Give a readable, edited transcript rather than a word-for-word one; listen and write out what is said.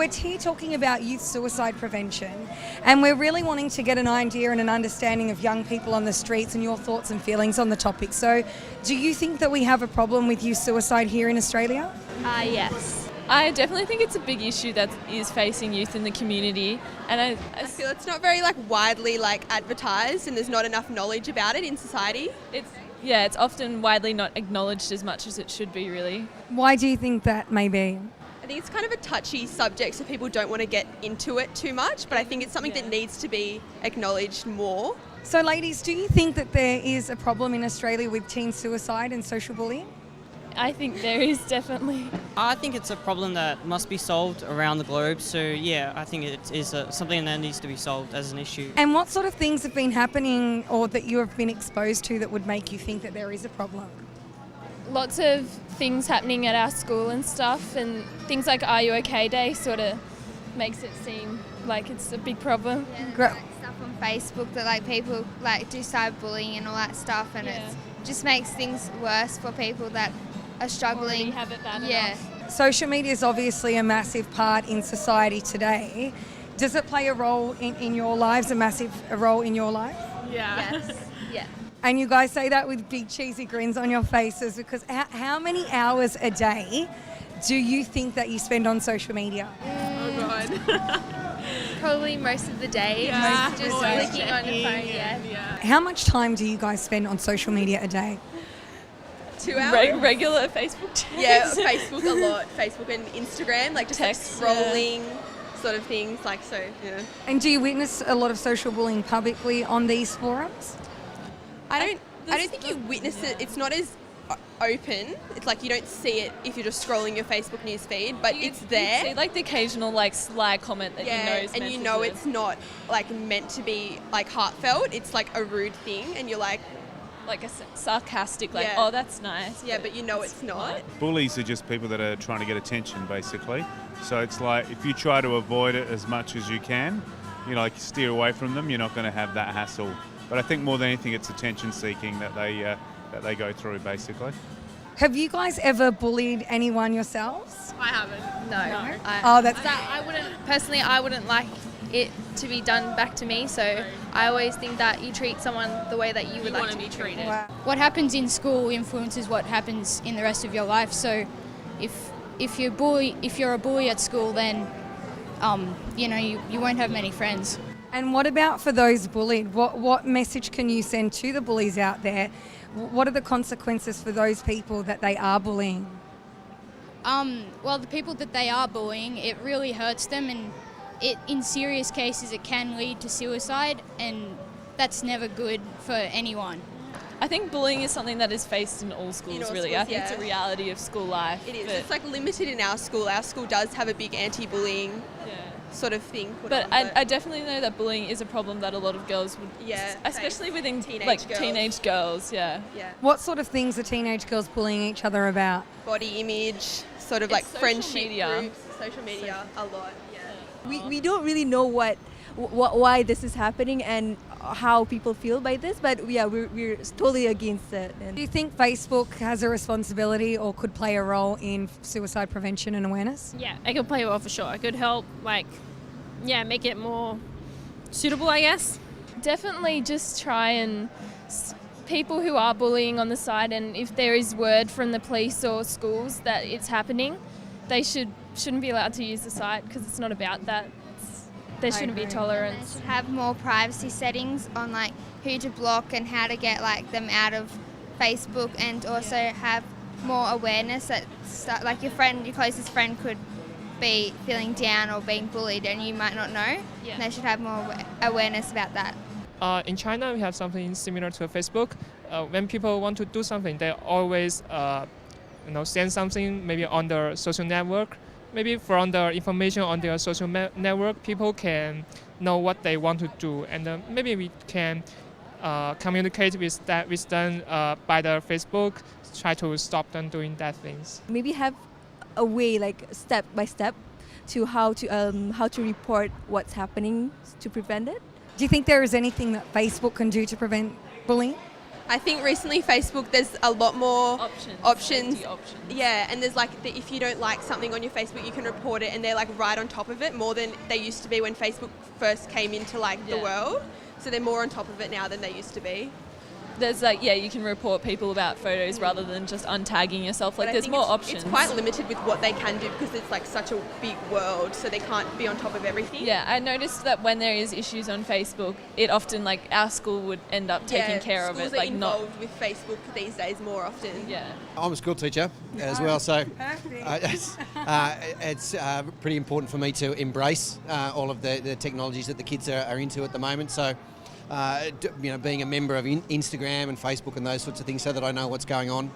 we're here talking about youth suicide prevention, and we're really wanting to get an idea and an understanding of young people on the streets and your thoughts and feelings on the topic. So, do you think that we have a problem with youth suicide here in Australia? Yes. I definitely think it's a big issue that is facing youth in the community, and I feel it's not very widely advertised, and there's not enough knowledge about it in society. It's often widely not acknowledged as much as it should be, really. Why do you think that may be? I think it's kind of a touchy subject, so people don't want to get into it too much, but I think it's something that needs to be acknowledged more. So, ladies, do you think that there is a problem in Australia with teen suicide and social bullying? I think there is definitely. I think it's a problem that must be solved around the globe. So yeah, I think it is something that needs to be solved as an issue. And what sort of things have been happening or that you have been exposed to that would make you think that there is a problem? Lots of things happening at our school and stuff, and things like Are You OK Day sort of makes it seem like it's a big problem. Yeah, stuff on Facebook that people do cyberbullying and all that stuff, and it just makes things worse for people that are struggling. Already have it bad enough. Social media is obviously a massive part in society today. Does it play a role in your lives, a role in your life? Yeah. Yes. Yeah. And you guys say that with big cheesy grins on your faces, because how many hours a day do you think that you spend on social media? Oh God. Probably most of the day. Yeah. Just Always clicking on your phone. Yeah. How much time do you guys spend on social media a day? 2 hours? Regular Facebook chats. Yeah, Facebook a lot. Facebook and Instagram, just Text, scrolling sort of things, yeah. And do you witness a lot of social bullying publicly on these forums? I don't think you witness it. It's not as open. It's you don't see it if you're just scrolling your Facebook news feed, but it's there. You see the occasional sly comment that you know is and meant you to know be- it's not meant to be heartfelt. It's a rude thing, and you're like a sarcastic, Yeah. oh, that's nice. yeah, but you know it's not. Bullies are just people that are trying to get attention, basically. So it's if you try to avoid it as much as you can, steer away from them, you're not going to have that hassle. But I think more than anything, it's attention seeking that they go through, basically. Have you guys ever bullied anyone yourselves? I haven't. No. I wouldn't like it to be done back to me, so I always think that you treat someone the way that you would like to be treated. Wow. What happens in school influences what happens in the rest of your life. So if you're a bully at school, then you won't have many friends. And what about for those bullied? What message can you send to the bullies out there? What are the consequences for those people that they are bullying? Well, the people that they are bullying, it really hurts them, and in serious cases it can lead to suicide, and that's never good for anyone. I think bullying is something that is faced in all schools, really. I think it's a reality of school life. It is. It's limited in our school. Our school does have a big anti-bullying sort of thing. But I definitely know that bullying is a problem that a lot of girls would, especially within teenage girls. Yeah. What sort of things are teenage girls bullying each other about? Body image, sort of It's friendship social media. groups, social media, a lot. Yeah. We don't really know why this is happening and how people feel by this, but we're totally against it. Do you think Facebook has a responsibility or could play a role in suicide prevention and awareness? Yeah, it could play a role for sure. It could help, make it more suitable, I guess. Definitely just try and people who are bullying on the side, and if there is word from the police or schools that it's happening, they shouldn't be allowed to use the site, because it's not about that. There shouldn't be tolerance. They should have more privacy settings on who to block and how to get them out of Facebook, and also have more awareness that your closest friend could be feeling down or being bullied and you might not know. Yeah. They should have more awareness about that. In China, we have something similar to Facebook. When people want to do something, they always send something maybe on their social network. Maybe from the information on their social network, people can know what they want to do, and maybe we can communicate with them by the Facebook, try to stop them doing that things. Maybe have a way, step by step, to how to report what's happening to prevent it. Do you think there is anything that Facebook can do to prevent bullying? I think recently Facebook, there's a lot more options. Safety options. Yeah, and there's like if you don't like something on your Facebook, you can report it, and they're like right on top of it more than they used to be when Facebook first came into like the world. So they're more on top of it now than they used to be. There's like, you can report people about photos rather than just untagging yourself. Like, there's more options. It's quite limited with what they can do because it's like such a big world, so they can't be on top of everything. Yeah, I noticed that when there is issues on Facebook, it often, like, our school would end up taking care of it. Schools are involved with Facebook these days more often. Yeah. I'm a school teacher as well, so it's pretty important for me to embrace all of the technologies that the kids are into at the moment. So, being a member of Instagram and Facebook and those sorts of things, so that I know what's going on